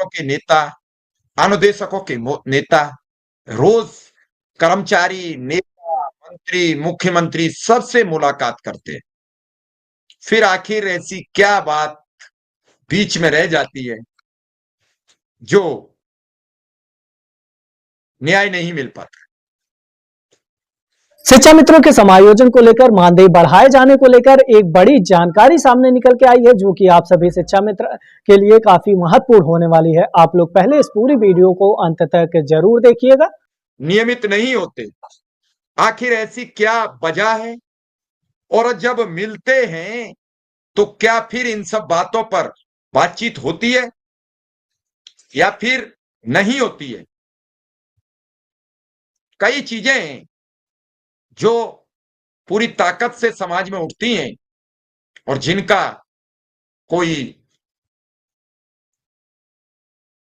के नेता, अनुदेशकों के नेता, रोज कर्मचारी, नेता, मंत्री, मुख्यमंत्री सबसे मुलाकात करते हैं। फिर आखिर ऐसी क्या बात बीच में रह जाती है जो न्याय नहीं मिल पाता। शिक्षा मित्रों के समायोजन को लेकर मानदेय बढ़ाए जाने को लेकर एक बड़ी जानकारी सामने निकल के आई है, जो कि आप सभी शिक्षा मित्र के लिए काफी महत्वपूर्ण होने वाली है। आप लोग पहले इस पूरी वीडियो को अंत तक जरूर देखिएगा। नियमित नहीं होते, आखिर ऐसी क्या वजह है? और जब मिलते हैं तो क्या फिर इन सब बातों पर बातचीत होती है या फिर नहीं होती है? कई चीजें जो पूरी ताकत से समाज में उठती हैं और जिनका कोई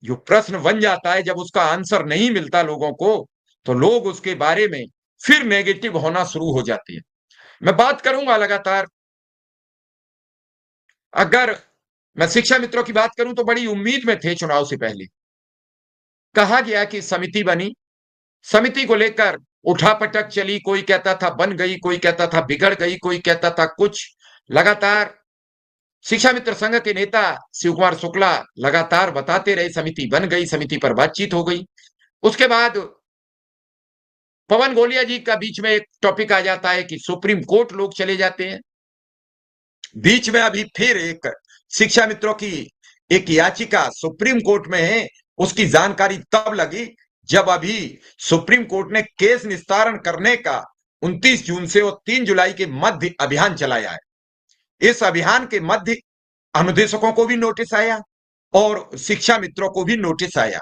जो प्रश्न बन जाता है, जब उसका आंसर नहीं मिलता लोगों को, तो लोग उसके बारे में फिर नेगेटिव होना शुरू हो जाती है। मैं बात करूंगा लगातार, अगर मैं शिक्षा मित्रों की बात करूं तो बड़ी उम्मीद में थे। चुनाव से पहले कहा गया कि समिति बनी, समिति को लेकर उठापटक चली, कोई कहता था बन गई, कोई कहता था बिगड़ गई, कोई कहता था कुछ। लगातार शिक्षा मित्र संघ के नेता शिव कुमार शुक्ला लगातार बताते रहे समिति बन गई, समिति पर बातचीत हो गई। उसके बाद पवन गोलिया जी का बीच में एक टॉपिक आ जाता है कि सुप्रीम कोर्ट लोग चले जाते हैं। बीच में अभी फिर एक शिक्षा मित्रों की एक याचिका सुप्रीम कोर्ट में है, उसकी जानकारी तब लगी जब अभी सुप्रीम कोर्ट ने केस निस्तारण करने का 29 जून से और 3 जुलाई के मध्य अभियान चलाया है। इस अभियान के मध्य अनुदेशकों को भी नोटिस आया और शिक्षा मित्रों को भी नोटिस आया।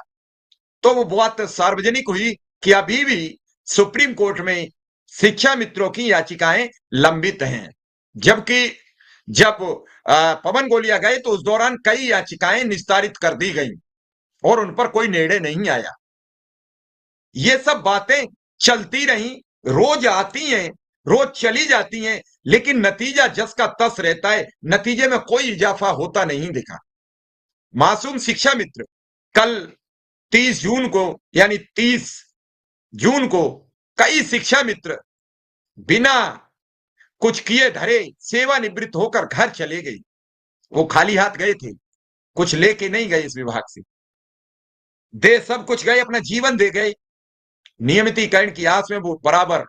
तो वो बात सार्वजनिक हुई कि अभी भी सुप्रीम कोर्ट में शिक्षा मित्रों की याचिकाएं लंबित हैं, जबकि जब पवन गोलिया गए तो उस दौरान कई याचिकाएं निस्तारित कर दी गई और उन पर कोई निर्णय नहीं आया। ये सब बातें चलती रही, रोज आती हैं, रोज चली जाती हैं, लेकिन नतीजा जस का तस रहता है, नतीजे में कोई इजाफा होता नहीं दिखा। मासूम शिक्षा मित्र कल 30 जून को, यानी 30 जून को कई शिक्षा मित्र बिना कुछ किए धरे सेवानिवृत्त होकर घर चले गए। वो खाली हाथ गए थे, कुछ लेके नहीं गए इस विभाग से, दे सब कुछ गए, अपना जीवन दे गए। नियमितीकरण की आस में वो बराबर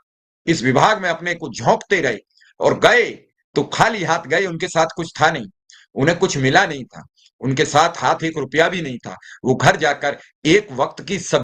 इस विभाग में अपने को झोंकते रहे और गए तो खाली हाथ गए। उनके साथ कुछ था नहीं, उन्हें कुछ मिला नहीं था, उनके साथ हाथ एक रुपया भी नहीं था। वो घर जाकर एक वक्त की सब